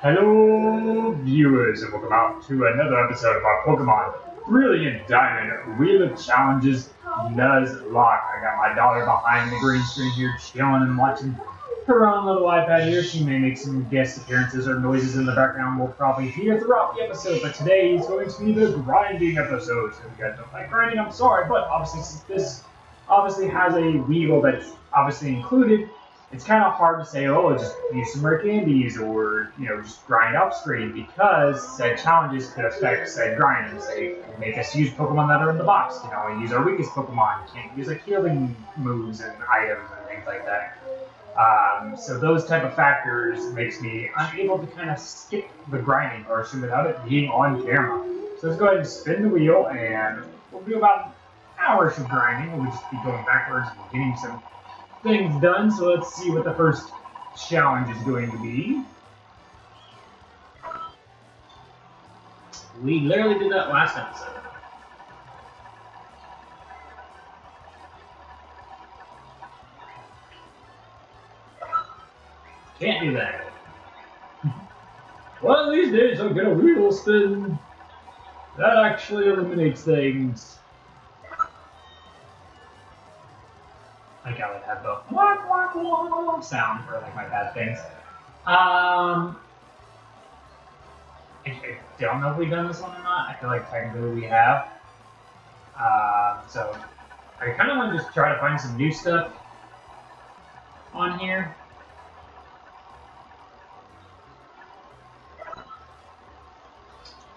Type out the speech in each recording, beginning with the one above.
Hello, viewers, and welcome out to another episode of our Pokemon Brilliant Diamond Wheel of Challenges Nuzlocke. I got my daughter behind the green screen here, chilling and watching her own little iPad here. She may make some guest appearances or noises in the background we'll probably hear throughout the episode, but today is going to be the grinding episode. So if you guys don't like grinding, I'm sorry, but obviously since this obviously has a wheel that's obviously included, it's kind of hard to say, oh, just use some rare candies or, just grind up screen because said challenges could affect said grinding. Say, make us use Pokemon that are in the box, and use our weakest Pokemon. Can't use like healing moves and items and things like that. So those type of factors makes me unable to kind of skip the grinding portion without it being on camera. So let's go ahead and spin the wheel and we'll do about an hour of grinding. We'll just be going backwards and getting some things done, so let's see what the first challenge is going to be. We literally did that last episode. Can't do that. One of these days I'll get a wheel spin. That actually eliminates things. I think I would have the wah, wah, wah sound for like my bad things. I don't know if we've done this one or not. I feel like technically we have. So I kind of want to just try to find some new stuff on here.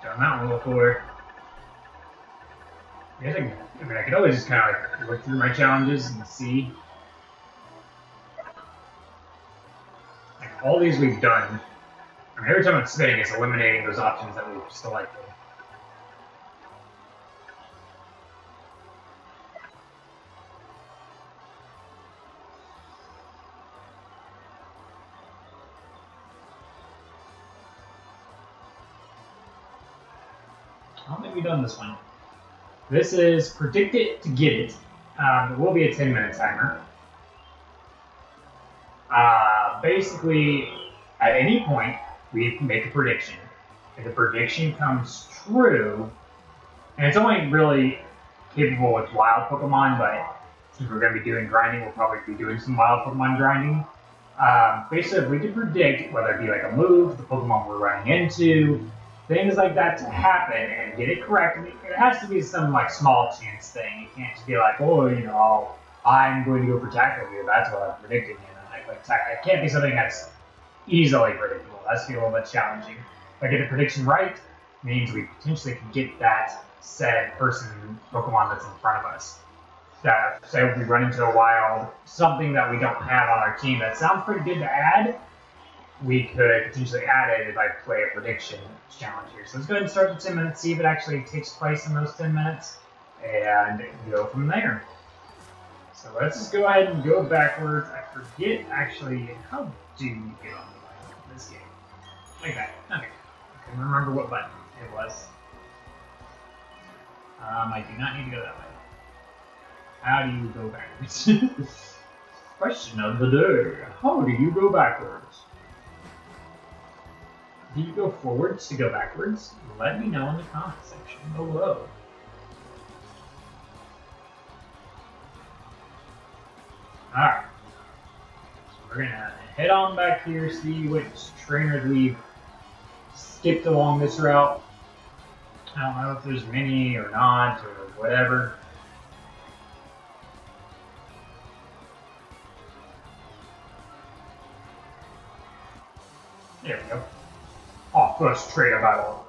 Done that one before. I could always just kind of like look through my challenges and see. Like all these we've done. I mean, every time I'm spinning, it's eliminating those options that we've selected. I don't think we've done this one. This is predict it to get it. It will be a 10-minute timer. Basically, at any point, we make a prediction. If the prediction comes true, and it's only really capable with wild Pokemon, but since we're going to be doing grinding, we'll probably be doing some wild Pokemon grinding. Basically, if we can predict whether it be like a move, the Pokemon we're running into, things like that to happen and get it correct. It has to be some like small chance thing. You can't just be like, oh, I'm going to go for tackle here. That's what I'm predicting. It can't be something that's easily predictable. That's a little bit challenging. If I get a prediction right, it means we potentially can get that said person Pokemon that's in front of us. Say if we run into a wild, something that we don't have on our team that sounds pretty good to add, we could potentially add it if I play a prediction challenge here. So let's go ahead and start the 10 minutes, see if it actually takes place in those 10 minutes, and go from there. So let's just go ahead and go backwards. I forget actually, how do you get on the button in this game? Like that. Okay. I can remember what button it was. I do not need to go that way. How do you go backwards? Question of the day. How do you go backwards? Do you go forwards to go backwards? Let me know in the comment section below. Alright. So we're gonna head on back here, see which trainers we've skipped along this route. I don't know if there's many or not, or whatever. There we go. Oh, first trainer battle.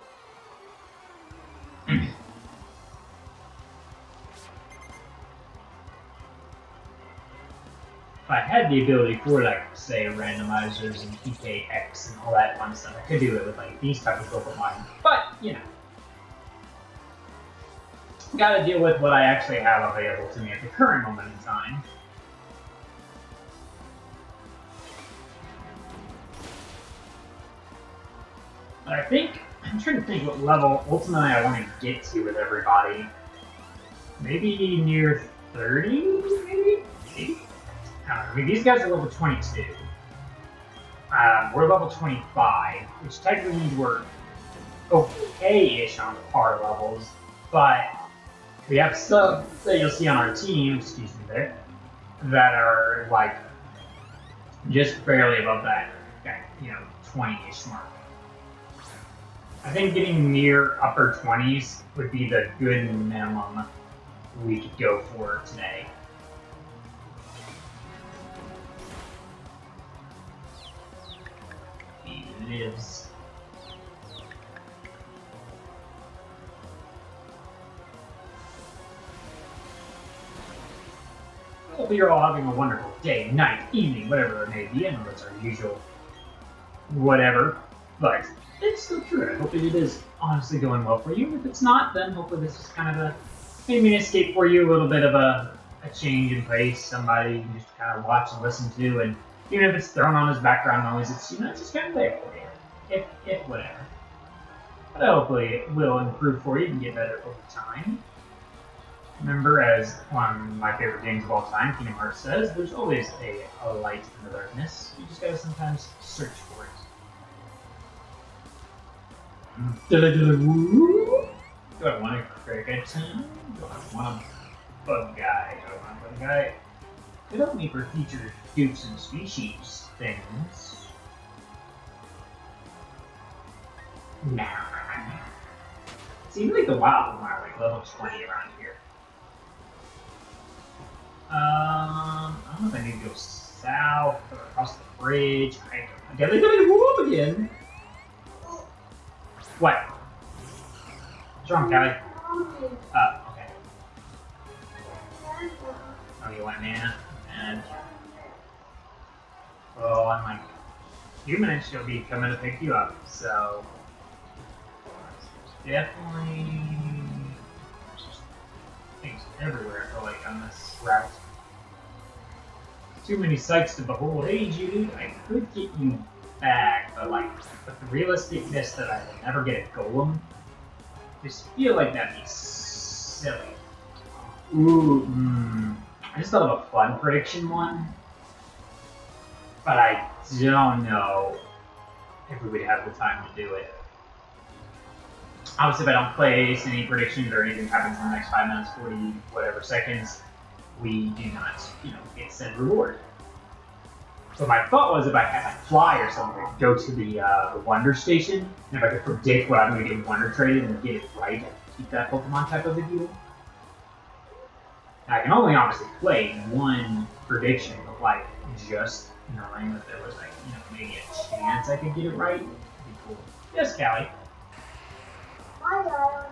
If I had the ability for, like, say, randomizers and PKX and all that fun stuff, I could do it with, like, these type of Pokemon. But, gotta deal with what I actually have available to me at the current moment in time. I think, I'm trying to think what level ultimately I want to get to with everybody. Maybe near 30, maybe? I don't know. I mean, these guys are level 22. We're level 25, which technically means we're okay-ish on par levels, but we have some that you'll see on our team, excuse me there, that are like just barely above that 20-ish mark. I think getting near upper 20s would be the good minimum we could go for today. He lives. Hope you're all having a wonderful day, night, evening, whatever it may be. I know that's our usual whatever, but it's still true. I hope it is honestly going well for you. If it's not, then hopefully this is kind of maybe an escape for you, a little bit of a change in pace, somebody you can just kind of watch and listen to, and even if it's thrown on as background noise, it's it's just kind of there for you, if whatever. But hopefully it will improve for you and get better over time. Remember, as one of my favorite games of all time, Kingdom Hearts says, there's always a light in the darkness. You just gotta sometimes search for it. Do I want a cricket? Do I want a bug guy? Do I want a bug guy? It helped me for future groups and species things. Nah. Seems like the wild one are like level 20 around here. I don't know if I need to go south or across the bridge. I gotta go up again. What? What's wrong, Callie? Okay. Oh, you want mana? And well, I'm like, few minutes she'll be coming to pick you up, so definitely things everywhere I feel like on this route. Too many sights to behold. Hey Jude, I could get you back, but like with the realisticness that I will never get a golem, I just feel like that'd be silly. Ooh, I just thought of a fun prediction one, but I don't know if we would have the time to do it. Obviously, if I don't place any predictions or anything happens in the next 5 minutes, 40 whatever seconds, we do not, get said reward. So my thought was if I had a fly or something, I'd go to the Wonder Station, and if I could predict what I'm going to get Wonder Traded and get it right, I'd keep that Pokemon type of a deal. I can only obviously play one prediction, but like just knowing that there was like, maybe a chance I could get it right would be cool. Yes, Callie. Oh,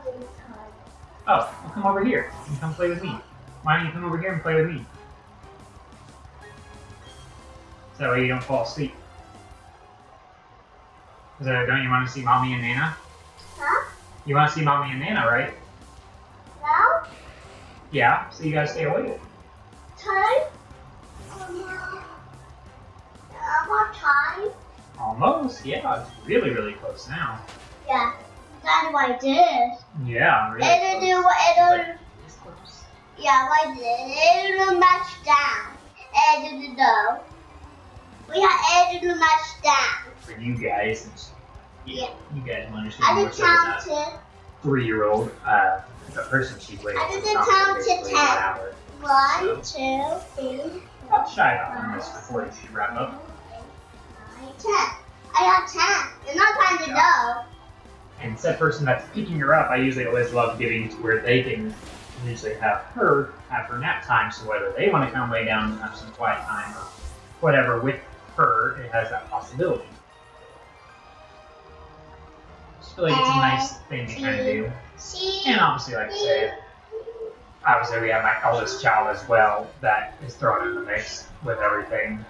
well, come over here. You can come play with me. Why don't you come over here and play with me? So that way you don't fall asleep. Don't you want to see Mommy and Nana? Huh? You want to see Mommy and Nana, right? No. Yeah, so you gotta stay awake. Time? About time? Almost, yeah. It's really, really close now. Yeah. That's what I did. Yeah, really. Yeah, I did. It'll match down. And no. We have to match down. For you guys, you guys will understand more so than a 3-year-old. The person she's waiting for. I didn't count to 10. 1, 2, 3. I'll shy about 1 minute before you should wrap up. 9, 10. I got 10. It's not time to go. And said person that's picking her up, I usually always love giving to where they can usually have her nap time, so whether they want to come lay down and have some quiet time or whatever with her, it has that possibility. I just feel like it's a nice thing to kind of do. And obviously, like I say, obviously we have my eldest child as well that is thrown in the mix with everything.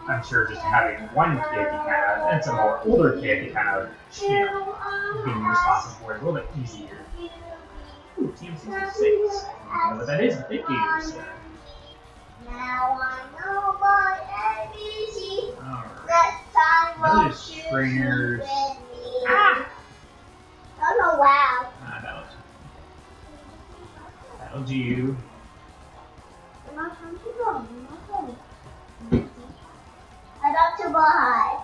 I'm sure just having one kid, and it's a more older kid, to kind of, being responsible for it a little bit easier. Ooh, Team 66. I don't know what that is, but they do, so. Now I know my ABC. Alright. Those stringers. Ah! Oh, wow. That'll do you. I got to buy.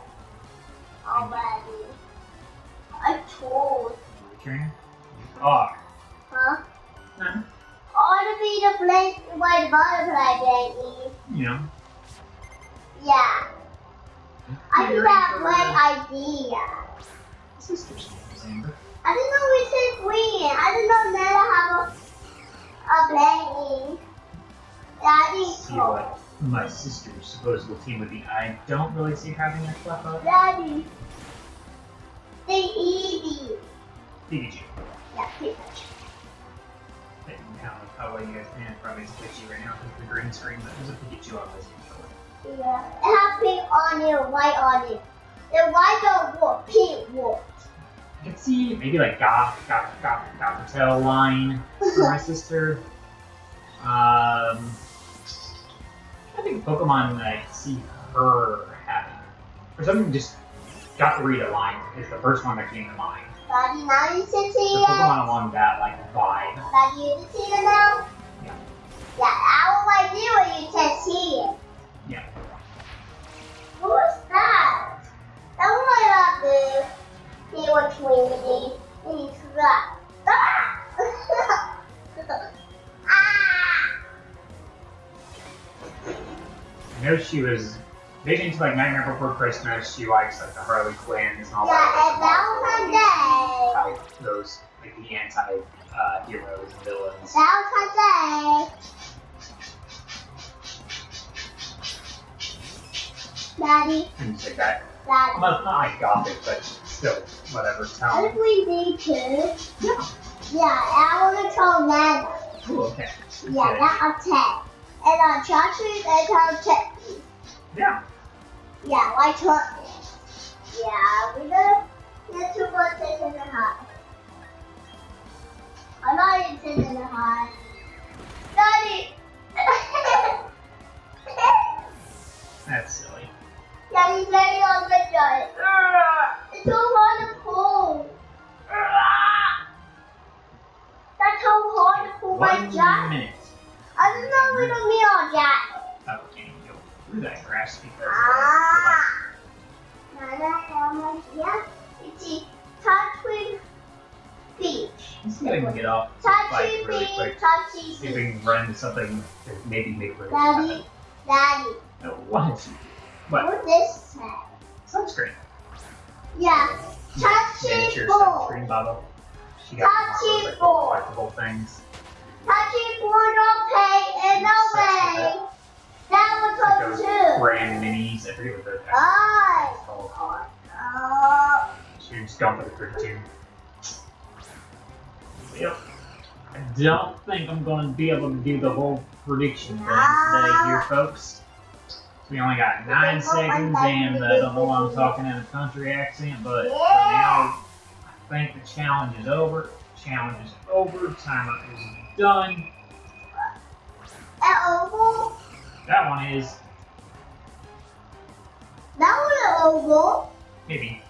already. I told. Trainer? Oh. Huh? No. I want to be the white butterfly baby. Yeah. Yeah. I think that's a great idea. Sister's name, Amber. I didn't know we said green. I didn't know Nana have a baby. Daddy. See what my sister's supposable team would be. I don't really see having a flip up. Daddy. The Eevee. Pikachu. Yeah, Pikachu. How well you guys can probably Pikachu right now because the green screen, but there's a Pikachu on this controller. Yeah. It has pink on it, white on it. The white don't work, pink works. I can see maybe like Goth Patel line for my sister. I think Pokemon I see her having. For something just got to read a line is the first one that came to mind. Daddy, now you can see So it. Pokemon along that like vibe. Daddy, you can see it now? Yeah. Yeah, I will like you when you can see it. Yeah. What was that? That was my love. He was swinging. And he slapped. Ah! I know she was big into like Nightmare Before Christmas. She likes like the Harley Quinns and all Yeah, and that. Valentine's Day. Like those like the anti heroes and villains. Valentine's Day. Daddy. And just like that. Daddy. Well, not like gothic, but still whatever I tone. think we need to. Yeah. Yeah, and I want to tell Nana. Ooh, okay. Yeah, Good. not a 10. And on Chachi, they tell 10. Yeah. Yeah, like turkey. Yeah, we're gonna get 2 more things in the hut. I'm not even sitting in the hut. Daddy! That's silly. Daddy's laying on the giant. It's so hard to pull. That's so hard to pull my 1 jacket. minute. I don't know we don't need our jacket. Oh, can you go through that grass because Nana, how much? Yeah. It's touch with beach. let's see if I can get off the Touchy bike really beach, quick. touchy See if beach. we can run into something that maybe make it Daddy, Daddy. No, what? What? What this say? Sunscreen. Yeah. Touchy Miniature ball. sunscreen bottle. She got one of those, Touchy like, ball. collectible things. Touchy ball, no pay, and no Obsessed with way. that. That was Like on those too. brand minis. I forget what they're called. So you're just going for the cricket team. Yep. I don't think I'm going to be able to do the whole prediction thing today here, folks. We only got 9 seconds, and I don't know why I'm talking in a country accent, but for now, I think the challenge is over. Challenge is over. Timer is done. An oval. That one is That was an oval. maybe.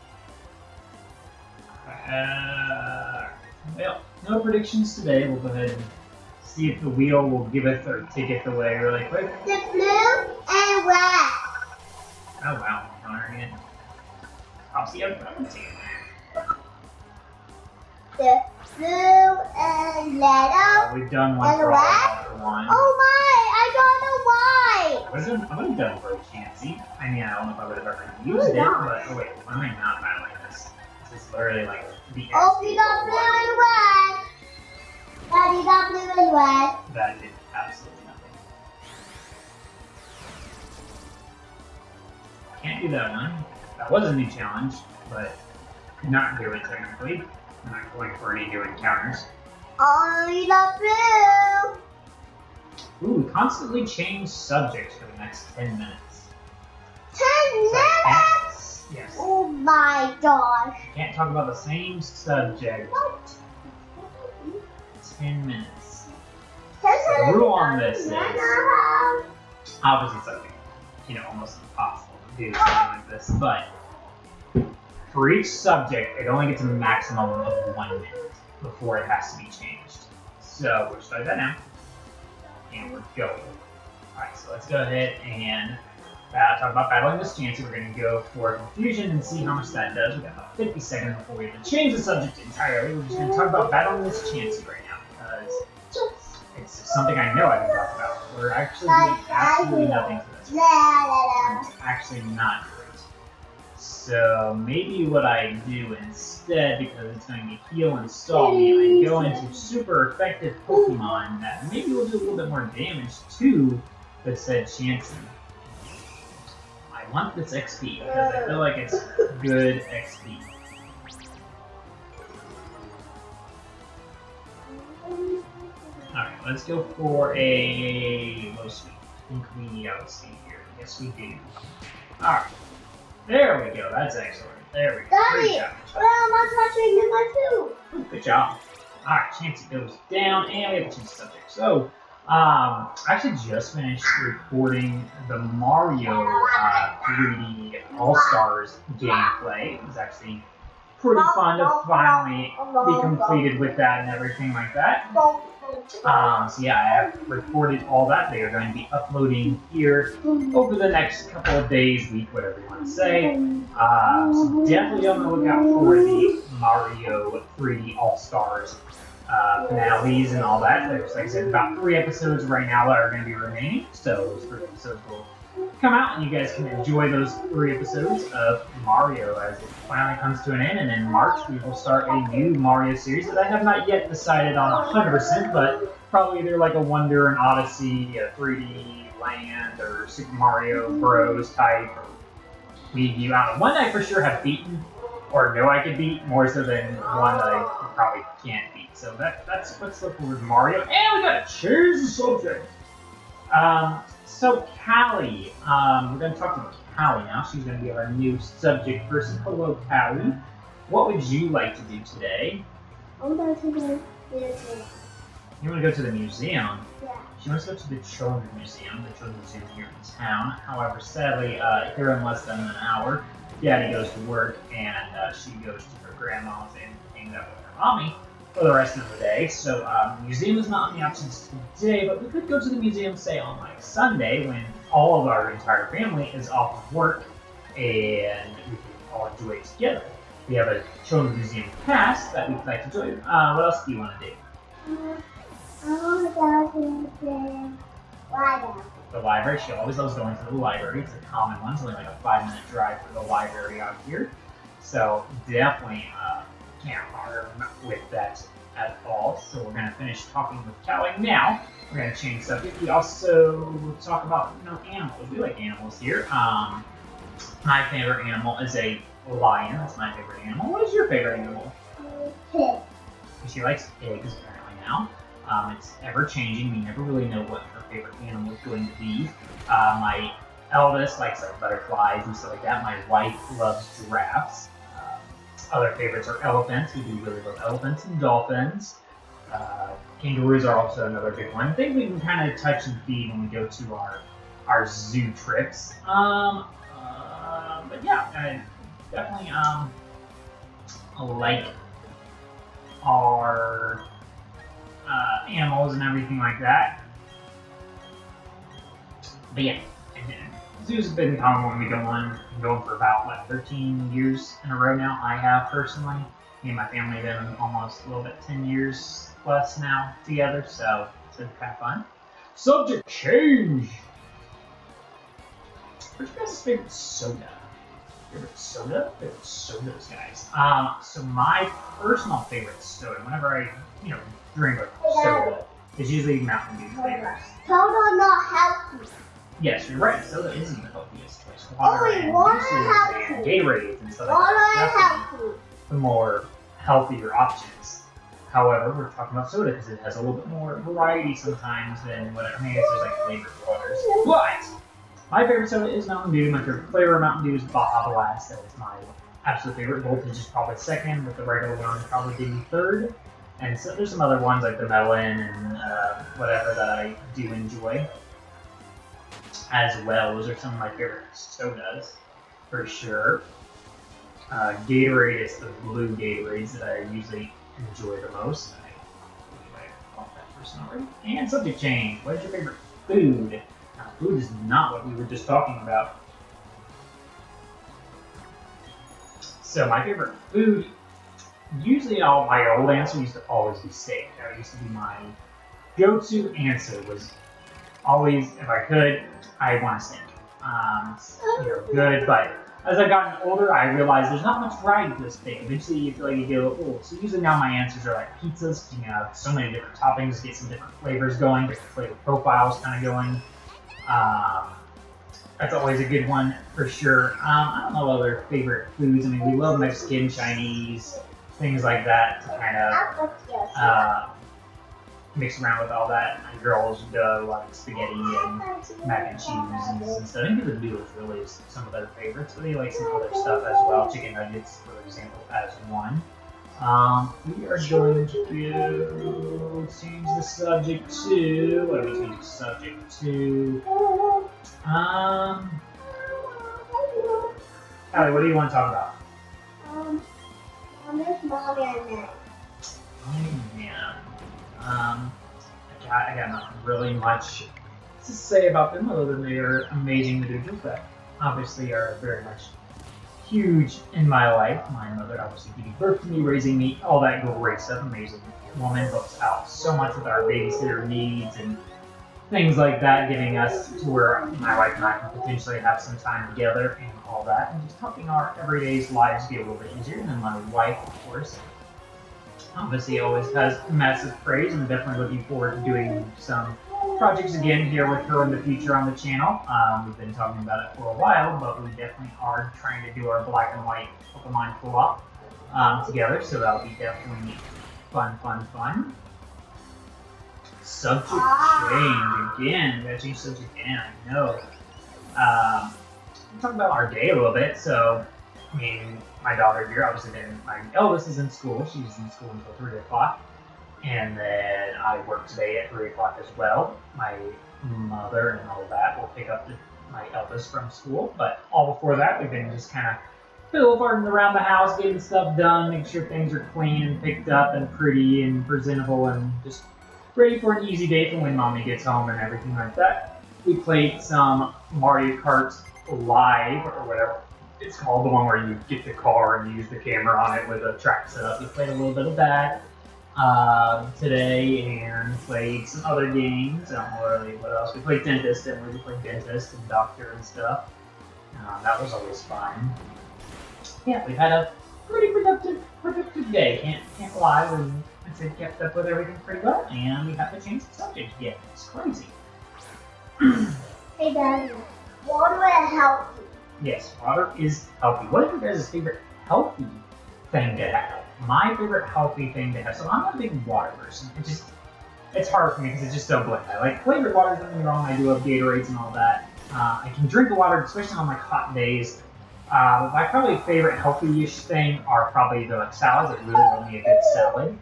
Well, no predictions today. We'll go ahead and see if the wheel will give it or take it away really quick. The blue and red. Oh wow, darn it. I'll see. I'm seeing that. The blue and yellow. We've done one And for all red? for one. Oh my! I got a white. I would have done for a chancy. I mean, I don't know if I would have ever used it, not? but oh wait, why am I not battling this? This is literally like the Oh, we got blue and red. Daddy got blue and red. That did absolutely nothing. Can't do that one. That was a new challenge, but could not do it technically. I'm not going for any new encounters. Oh, we got blue. Ooh, constantly change subjects for the next 10 minutes. 10 So I minutes. can't- Yes. Oh my gosh. Can't talk about the same subject. What? 10 minutes. The rule on this is- Nana. Obviously, it's like, almost impossible to do something like this, but for each subject, it only gets a maximum of 1 minute before it has to be changed. So we'll start that now, and we're going. Alright, so let's go ahead and talk about battling this Chansey. We're going to go for Confusion and see how much that does. We got about 50 seconds before we have to change the subject entirely. We're just going to talk about battling this Chansey right now because it's something I know I can talk about. We're actually doing absolutely nothing to this. It's actually not great. So maybe what I do instead, because it's going to heal and stall me, I go into super effective Pokemon that maybe will do a little bit more damage to the said Chansey. I want this XP because I feel like it's good XP. Alright, let's go for a low speed. I think we need out speed here. Yes, we do. Alright. There we go. That's excellent. There we go. Great job. Good job. Alright, Chansey goes down, and we have to change the subject. So, I actually just finished recording the Mario 3D All-Stars gameplay. It was actually pretty fun to finally be completed with that and everything like that. So yeah, I have recorded all that. They are going to be uploading here over the next couple of days, week, whatever you want to say. So definitely on the lookout for the Mario 3D All-Stars finales and all that. There's, like I said, about 3 episodes right now that are going to be remaining. So those 3 episodes will come out and you guys can enjoy those 3 episodes of Mario as it finally comes to an end. And in March we will start a new Mario series that I have not yet decided on 100%, but probably either like a Wonder and Odyssey, a 3D Land, or Super Mario Bros. Type, or Wii U. I don't know. One I for sure have beaten, or know I could beat, more so than one that I probably can't beat. So that's what's look forward to Mario. And we gotta change the subject. So Callie, we're going to talk to Callie now. She's going to be our new subject person. Hello, Callie. What would you like to do today? I'm going to the museum. You want to go to the museum? Yeah. She wants to go to the Children's Museum here in town. However, sadly, here in less than an hour, Daddy goes to work and she goes to her grandma's and hangs out with her mommy for the rest of the day. So museum is not on the options today, but we could go to the museum, say, on like Sunday when all of our entire family is off of work and we can all enjoy it together. We have a Children's Museum pass that we'd like to join. What else do you want to do? I want to go to the library. The library. She always loves going to the library. It's a common one. It's only like a 5-minute drive to the library out here. So definitely can't harm with that at all. So we're going to finish talking with Callie now. We're going to change subject. We also talk about animals. We like animals here. My favorite animal is a lion. That's my favorite animal. What is your favorite animal? Pig. She likes pigs apparently now. It's ever changing. We never really know what her favorite animal is going to be. My eldest likes like butterflies and stuff like that. My wife loves giraffes. Other favorites are elephants. We do really love elephants and dolphins. Kangaroos are also another big one. I think we can kind of touch and feed when we go to our zoo trips. But yeah, I definitely like our animals and everything like that. But yeah, zoos have been common when we go on. Going for about, what, 13 years in a row now. I have personally. Me and my family have been almost a little bit 10 years plus now together, so it's been kind of fun. Subject change! What's your guys' favorite soda? Favorite soda? Favorite sodas, guys. So my personal favorite soda, whenever I, drink a soda, is usually Mountain Dew flavors. Soda not healthy. Yes, you're right. Soda isn't the healthiest choice. Water and Gatorade and stuff like that. Definitely the more healthier options. However, we're talking about soda because it has a little bit more variety sometimes than what I mean. There's like flavored waters. But my favorite soda is Mountain Dew. My favorite flavor of Mountain Dew is Baja Blast. That is my absolute favorite. Voltage is probably second, with the regular one probably being third. And so there's some other ones like the Melon and whatever that I do enjoy as well. Those are some of my favorite sodas for sure. Gatorade is the blue Gatorades that I usually enjoy the most. I believe I called that person already. And subject change. What is your favorite food? Now, food is not what we were just talking about. So my favorite food, usually all my old answer used to always be steak. That used to be my go-to answer. Was always, if I could, I want a steak. It's, good, but as I've gotten older, I realized there's not much variety to a steak. Eventually, you feel like you get a little old. So usually now my answers are like pizzas. You can have so many different toppings, get some different flavors going, different flavor profiles kind of going. That's always a good one for sure. I don't know other favorite foods. I mean, we love Mexican, Chinese, things like that to kind of mix around with all that. My girls do like spaghetti and mac and cheese and stuff. I think the noodles really is some of their favorites, but they like some other stuff as well. Chicken nuggets, for example, as one. We are going to change the subject to, what do we change the subject to? Allie, what do you want to talk about? There's Mommy and Dad. Oh, man. I got not really much to say about them other than they are amazing individuals that obviously are very much huge in my life. My mother obviously giving birth to me, raising me, all that great stuff. Amazing woman, helps out so much with our babysitter needs and things like that, getting us to where my wife and I can potentially have some time together and all that, and just helping our everyday lives be a little bit easier. And then my wife, of course, obviously always has massive praise, and definitely looking forward to doing some projects again here with her in the future on the channel. We've been talking about it for a while, but we definitely are trying to do our black and white Pokemon co-op together, so that'll be definitely fun. Subject change again. We gotta change subject again, I know. We'll talk about our day a little bit. So, I mean, my daughter here, obviously, my eldest is in school. She's in school until 3 o'clock. And then I work today at 3 o'clock as well. My mother and all that will pick up my eldest from school. But all before that, we've been just kind of fiddle-farting around the house, getting stuff done, make sure things are clean and picked up and pretty and presentable, and just ready for an easy day for when Mommy gets home and everything like that. We played some Mario Kart Live, or whatever it's called, the one where you get the car and you use the camera on it with a track setup. We played a little bit of that today, and played some other games. I don't know really what else. We played Dentist, and we played Dentist and Doctor and stuff. That was always fun. Yeah, we've had a pretty productive day. Can't lie. I said kept up with everything pretty well, and we have to change the subject again. It's crazy. Hey, Daddy, water is healthy. Yes, water is healthy. What is your guys' favorite healthy thing to have? My favorite healthy thing to have. So I'm not a big water person. It's hard for me because it's just so bland. I like flavored water, don't get me wrong. I do love Gatorades and all that. I can drink the water, especially on like hot days. My probably favorite healthy-ish thing are probably the salads. I really love me a good salad.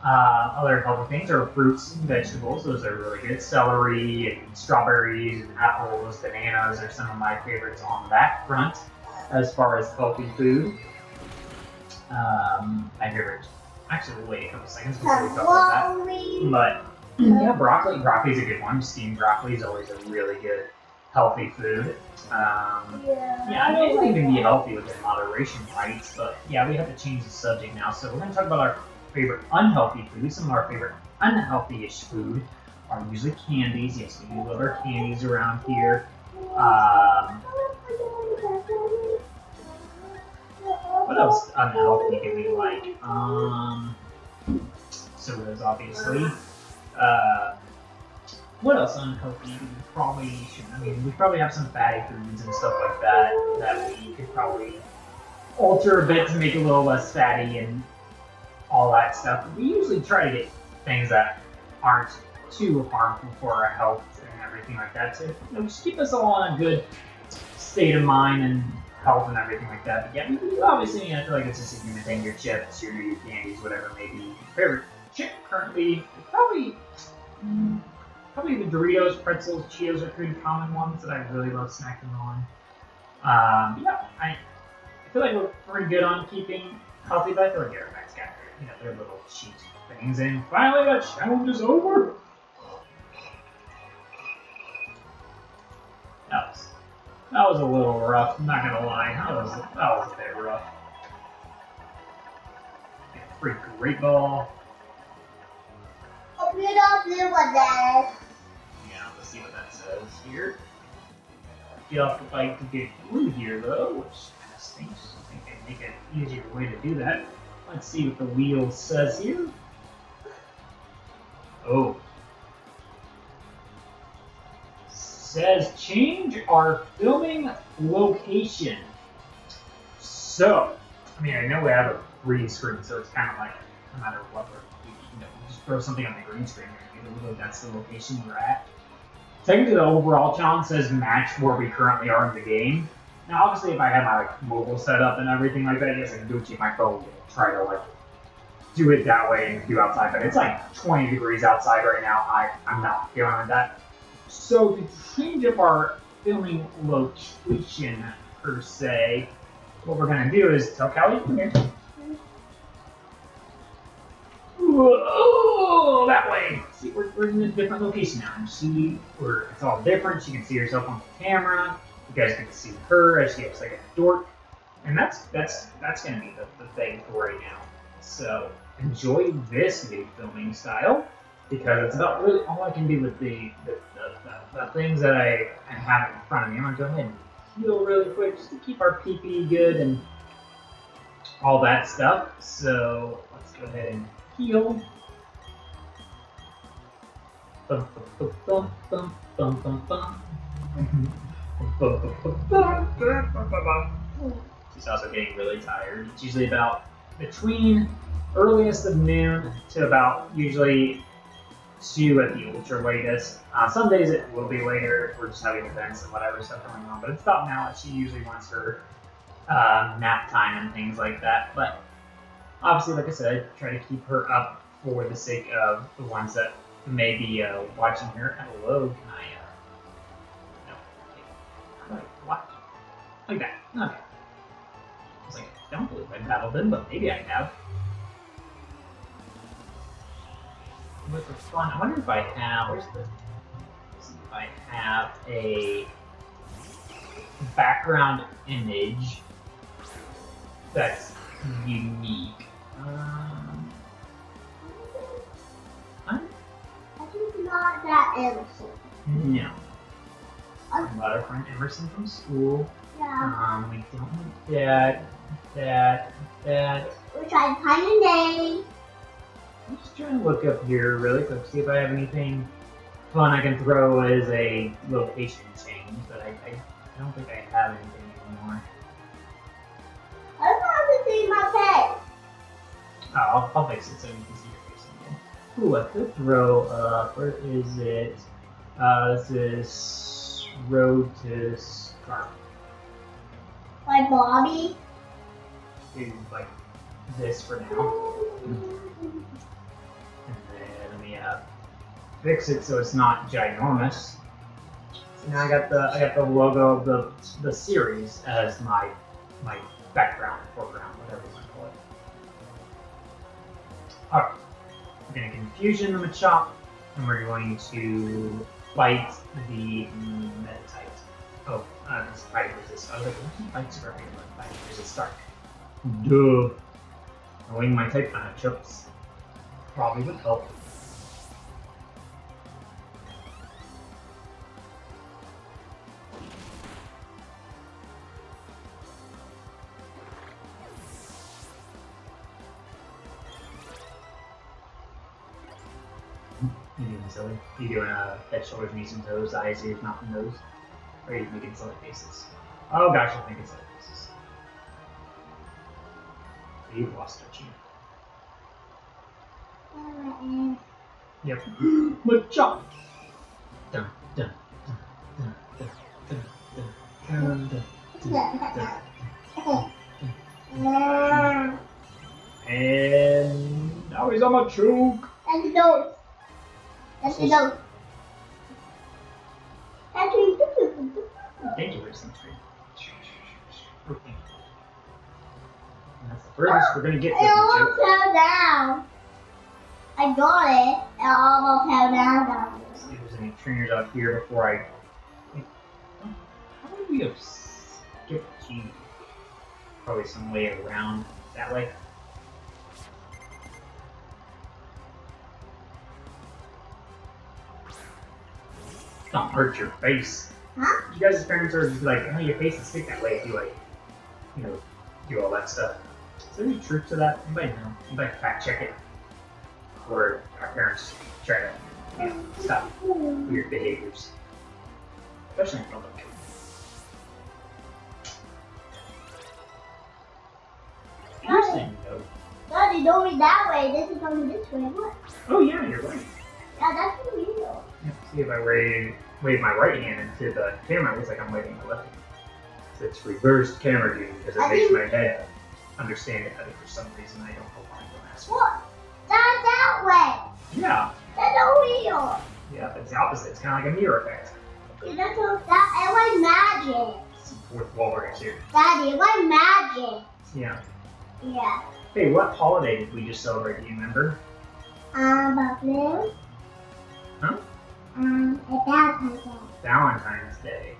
Other healthy things are fruits and vegetables. Those are really good. Celery and strawberries and apples, bananas are some of my favorites on that front as far as healthy food. My favorite, actually we'll wait a couple seconds before we talk about that. But yeah, broccoli. Broccoli's a good one. Steamed broccoli is always a really good healthy food. Yeah, I mean, it might even be healthy within moderation, right? But yeah, we have to change the subject now. So we're going to talk about our favorite unhealthy food. Some of our favorite unhealthy-ish food are usually candies. Yes, we do love our candies around here. What else unhealthy do we like? Sodas, obviously. What else unhealthy do we probably should? I mean, we probably have some fatty foods and stuff like that we could probably alter a bit to make it a little less fatty and all that stuff. We usually try to get things that aren't too harmful for our health and everything like that to just keep us all in a good state of mind and health and everything like that. But yeah, obviously, I feel like it's just a human thing. Your chips, your candies, whatever it may be. Your favorite chip currently is probably the Doritos, pretzels, Cheetos are pretty common ones that I really love snacking on. Yeah, I feel like we're pretty good on keeping healthy, but I feel like everybody's got their little cheat things. And finally, that challenge is over. That was a little rough. I'm not gonna lie. That was a bit rough. Pretty great ball. Open it up, blue one there. Yeah, let's see what that says here. Get off the bike to get blue here though, which kind of stinks. I think they make an easier way to do that. Let's see what the wheel says here. Oh. Says change our filming location. So, I mean, I know we have a green screen, so it's kind of like, no matter what, just throw something on the green screen here. Literally, that's the location we're at. Technically, the overall challenge says match where we currently are in the game. Now, obviously, if I have my mobile set up and everything like that, yes, I can do it to my phone and try to do it that way and do outside. But it's like 20 degrees outside right now. I'm not feeling that. So to change up our filming location per se, what we're gonna do is tell Callie, come here. Whoa, that way. See, we're in a different location now. And it's all different. She can see herself on the camera. You guys can see her as she looks like a dork. And that's gonna be the thing for right now. So enjoy this new filming style because it's about really all I can do with the things that I have in front of me. I'm gonna go ahead and heal really quick just to keep our PP good and all that stuff. So let's go ahead and heal. Bum, bum, bum, bum, bum, bum, bum. She's also getting really tired. It's usually about between earliest of noon to about usually 2 at the ultra latest. Some days it will be later if we're just having events and whatever stuff going on, but it's about now that she usually wants her nap time and things like that. But obviously, like I said, I try to keep her up for the sake of the ones that may be watching her. Hello, can I? No. Okay. How do I watch? Like that. Okay. I was like, I don't believe I battled him, but maybe I have. With the fun, I wonder if I have. Where's the? Let's see if I have a background image that's unique. I think not that Emerson. No. I got our friend Emerson from school. Yeah. We don't want that. We're trying to find a name. I'm just trying to look up here really quick, see if I have anything fun I can throw as a location change, but I don't think I have anything anymore. I don't want to see my face. Oh, I'll fix it so you can see your face again. Ooh, I could throw up, where is it? This is Road to Scarf. My body. Do like this for now. And then let me fix it so it's not ginormous. So now I got the logo of the series as my background, foreground, whatever you want to call it. Alright. We're gonna confusion the Machop, and we're going to fight the Metatite. Oh, this is fight resist. I was like, what can fight Scorpion with fight resist Stark? Duh. Knowing my type matchups probably would help. You doing silly? You doing head, shoulders, knees, and toes, eyes, ears, mouth, and nose? Or are you making silly faces? Oh gosh, I'm making silly faces. You've lost our chin. Yep. Machop! Dun, dun, dun, dun, dun, dun, dun, dun, dun. And now he's on my choke. That's the nose. That's the nose. Thank you for some tree. Okay. And that's the furthest we're gonna get It with the almost joke. fell down. I got it. It almost fell down. See if there's any trainers out here before I. How would we have skipped G? Probably some way around that way. Don't hurt your face. Huh? You guys' parents are just like, oh, your face is thick that way if you like, you know, do all that stuff. Is there any truth to that? Anybody know? Anybody fact check it? Or our parents try to, you know, stop weird behaviors, especially in public. You're saying no. Daddy, don't be that way. This is only this way. What? Oh yeah, you're right. Yeah, that's for real. See if I wave my right hand into the camera, it looks like I'm waving my left hand. So it's reversed camera view because it makes my head understand it better for some reason. I don't know why. Don't ask me. What? That's that way. Yeah. That's a wheel. Yeah, it's the opposite. It's kind of like a mirror effect. Yeah, that's that. It was magic. Fourth wall right here. Daddy, it was magic. Yeah. Yeah. Hey, what holiday did we just celebrate? Do you remember? Blue. Huh? It's Valentine's Day. Valentine's Day.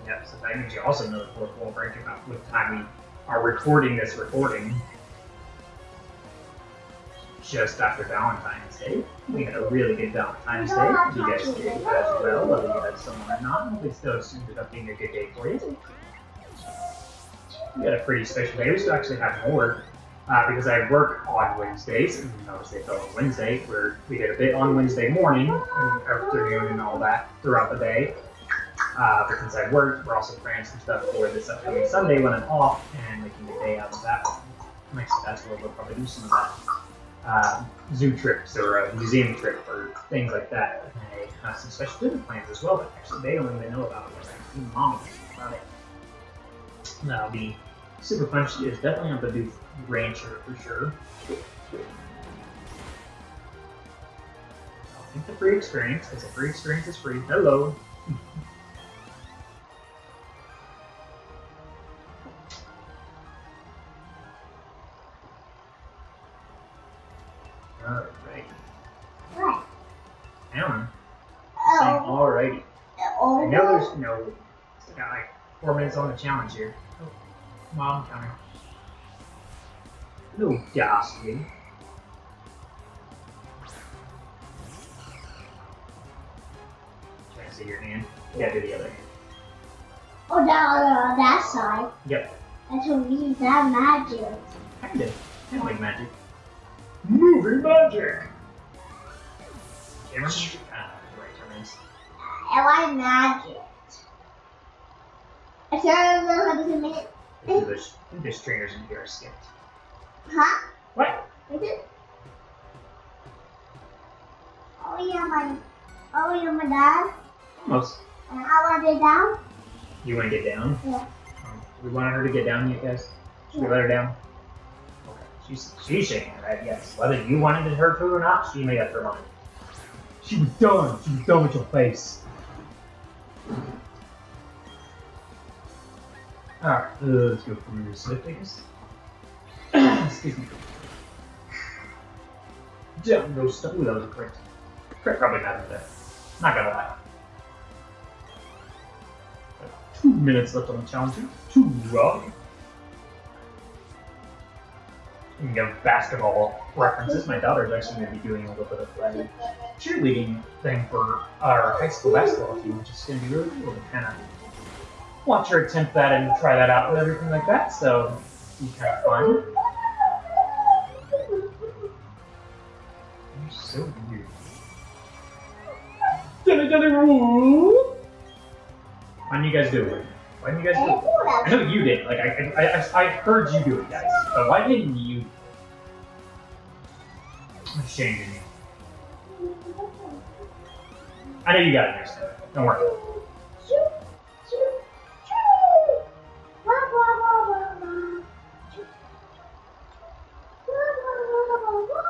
Yep, so that means you also know the fourth wall break about what time we are recording this recording. Just after Valentine's Day. We had a really good Valentine's Day. You guys did as well, whether you had someone or not. It still ended up being a good day for you. We had a pretty special day. We still actually have more because I work on Wednesdays. And notice they fell on Wednesday, where we did a bit on Wednesday morning and afternoon and all that throughout the day. But since I work, we're also planning some stuff for this upcoming Sunday when I'm off and making a day out of that. Actually, that's where we'll probably do some of that zoo trips or a museum trip or things like that. And I have some special dinner plans as well, but actually they don't even know about it yet. Even Mom knows about it. That'll be super fun. She is definitely on the Booth Rancher for sure. I'll take the free experience, because the free experience is free. Hello. Alright. What? Alan. Saying alrighty. Oh. I know there's no. Still got like 4 minutes on the challenge here. Oh, Mom coming. No ghastly. Trying to see your hand. Yeah, do the other hand. Oh, that side. Yep. That's what means that magic. Kind of. Kind of like magic. Moving magic! Camera magic? Right, turns. I like magic. I started to know how to make it. I think there's trainers in here are skipped. Huh? What? Is it? Oh yeah, my dad. Almost. And I want to get down. You want to get down? Yeah. We want her to get down yet, guys? Should we let her down? Okay. She's shaking her head, yes. Whether you wanted her to or not, she made up her mind. She was done. She was done with your face. Alright, let's go for your slip, I guess. Excuse me. Down goes stuff. Ooh, that was a crit. Crit probably mattered there. Not gonna lie. 2 minutes left on the challenge. Too rough. You can give basketball references. My daughter's actually going to be doing a little bit of a cheerleading thing for our high school basketball team, which is going to be really cool to kind of watch her attempt that and try that out and everything like that. So, it'll be kind of fun. You're so weird. Why didn't you guys do it? Why didn't you guys do it? I know you did. Like I heard you do it, guys. But why didn't you? I'm ashamed of you. I know you got it next time. Don't worry.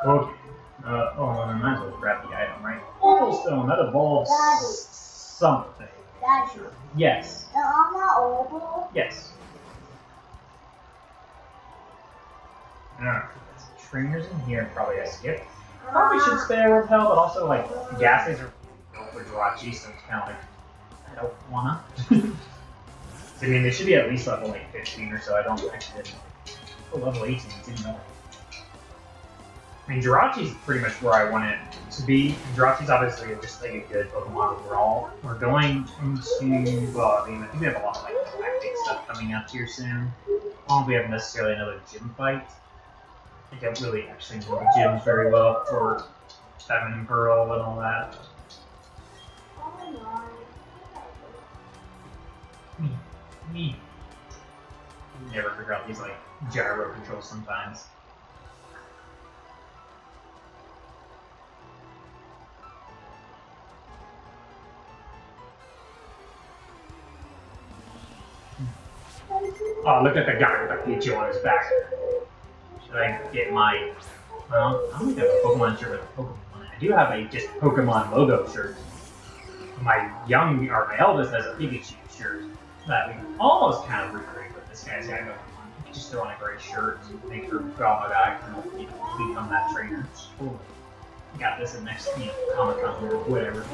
Okay. Oh, I might as well grab the item, right? Stone. That evolves something. Sure. Yes. The armor oval? Yes. Alright. Trainers in here, probably a skip. Probably should spare a repel, but also like gases are built for Jirachi, so it's kind of like I don't wanna. I mean, they should be at least level like 15 or so. I don't actually. Oh, level 18, it's even better. I mean, Jirachi's pretty much where I want it to be. And Jirachi's obviously just like a good Pokemon overall. We're going into, well, I mean, I think we have a lot of like galactic stuff coming up here soon. I don't know if we have necessarily another gym fight. I don't really actually know the gyms very well for Diamond and Pearl and all that. Me. Never figure out these like gyro controls sometimes. Oh, look at the guy with the Pikachu on his back. Should I get my... Well, I don't think I have a Pokemon shirt with a Pokemon on it. I do have a just Pokemon logo shirt. My eldest has a Pikachu shirt that we almost kind of recreate what this guy's got going on. Just throw on a gray shirt to make her drama guy can, you know, become that trainer. Cool. Got this in next, you know, Comic-Con or whatever.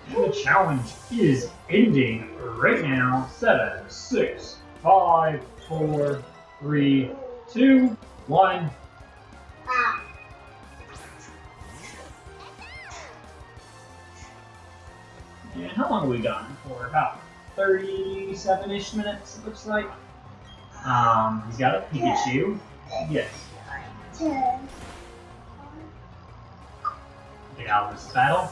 And the challenge is ending right now. 7, 6, 5, 4, 3, 2, 1. And how long have we gone for? About 37-ish minutes, it looks like. He's got a Pikachu. Yes. Get out of this battle.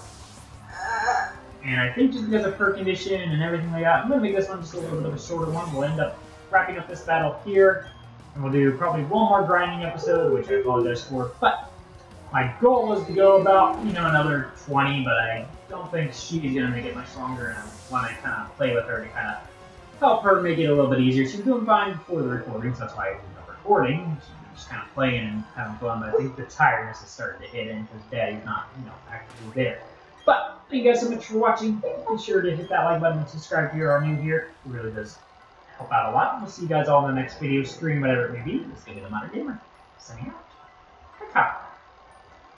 And I think just because of her condition and everything like that, I'm going to make this one just a little bit of a shorter one. We'll end up wrapping up this battle here. And we'll do probably one more grinding episode, which I apologize for. But my goal was to go about, you know, another 20, but I don't think she's going to make it much longer. And I want to kind of play with her to kind of help her make it a little bit easier. She's doing fine before the recording, so that's why I ended up recording. She's just kind of playing and having fun, but I think the tiredness is starting to hit in because Daddy's not, you know, actively there. But thank you guys so much for watching. Be sure to hit that like button and subscribe if you are new here. It really does help out a lot. We'll see you guys all in the next video, stream, whatever it may be. Let's get into Modern Gamer. Signing out. Bye.